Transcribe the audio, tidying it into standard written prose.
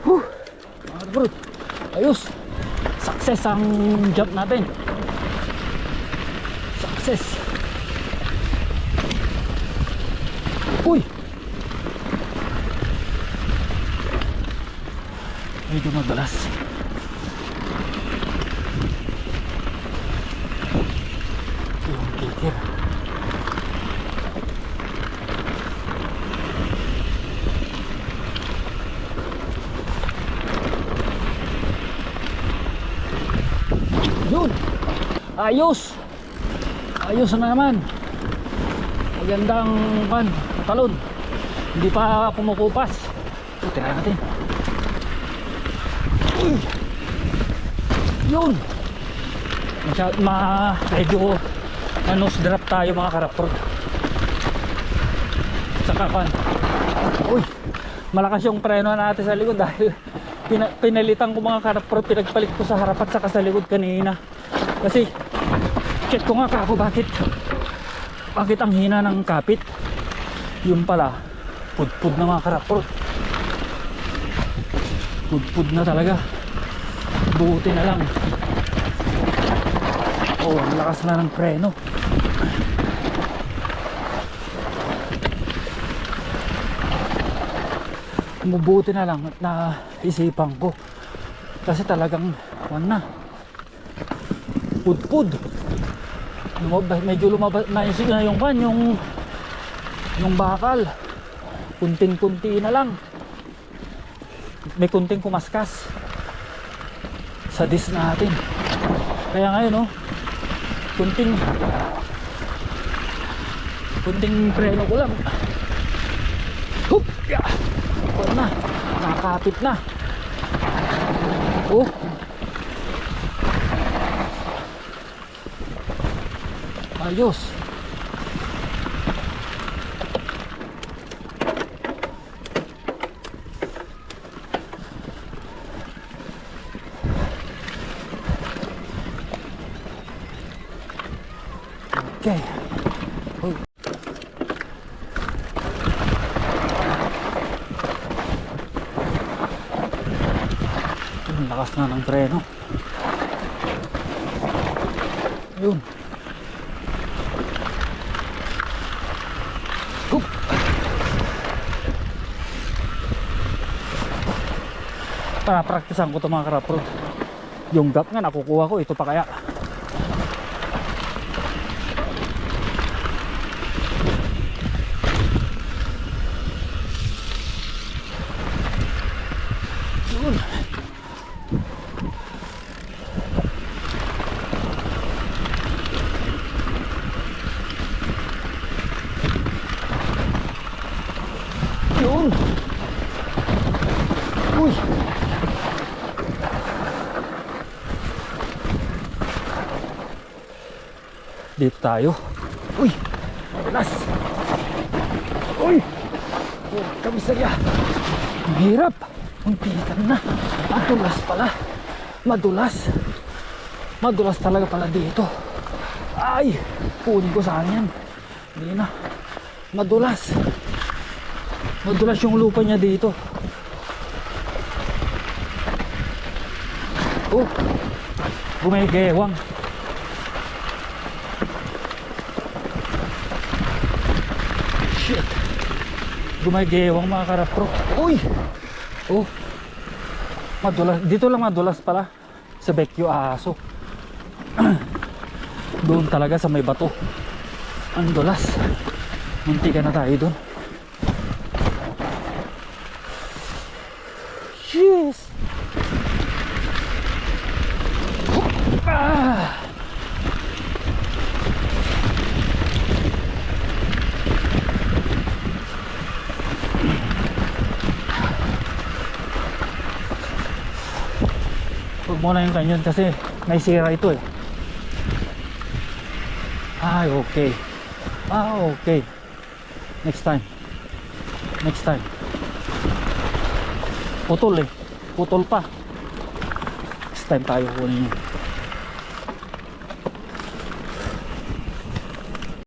Mga bro, ayos. Success ang jump natin. Success. Uy, medyo madalas. Yung kikir. Yun, ayos. Ayos na naman. Magandang talon. Hindi pa kumukupas. Tira natin. Uy. Yun. Medyo nose drop tayo mga karaptor. Saka pan. Uy, malakas yung preno natin sa likod dahil pinalitan ko mga karaptor. Pinagpalit ko sa harap at saka sa likod kanina. Kasi check ko nga kako bakit ang hina ng kapit. Yung pala pudpud na mga karaptor. Pudpud na talaga. Buti na lang. Oh, ang lakas na ng preno. Mabuti na lang at naisipan ko. Kasi talagang na pudpud. Medyo lumabas na yung bakal. Kunting-kunti na lang. May kunting kumaskas sa disc natin. Kaya ngayon kunting preno ko lang. Hup! Yeah! Wala na. Nakakapit na. Oh! Ayos! Okay. Oh. Ang lakas na ng preno. Yun. Hup. Para-praktisan ko ito mga karapro. Yung gap nga nakukuha ko. Ito pa kaya. Yun. Uy. Dito tayo. Uy. Madulas. Uy. Oh, kamisarya. Ang hirap. Ang pitan na. Madulas pala. Madulas. Madulas talaga pala dito. Ay. Punin ko saan yan. Hindi na. Madulas. Madulas yung lupa niya dito. Oh, gumigewang. Shit. Gumigewang mga karapro. Uy. Oh. Madulas. Dito lang madulas pala. Sa Vecchio Aso. Doon talaga sa may bato. Ang dulas. Munti ka na tayo doon. Yes. Ah. Huwag mo na yung kanyon kasi may sira ito eh. Ay, okay. Okay. Next time. Next time. Putol eh. Putol pa. Next time tayo kunin yun.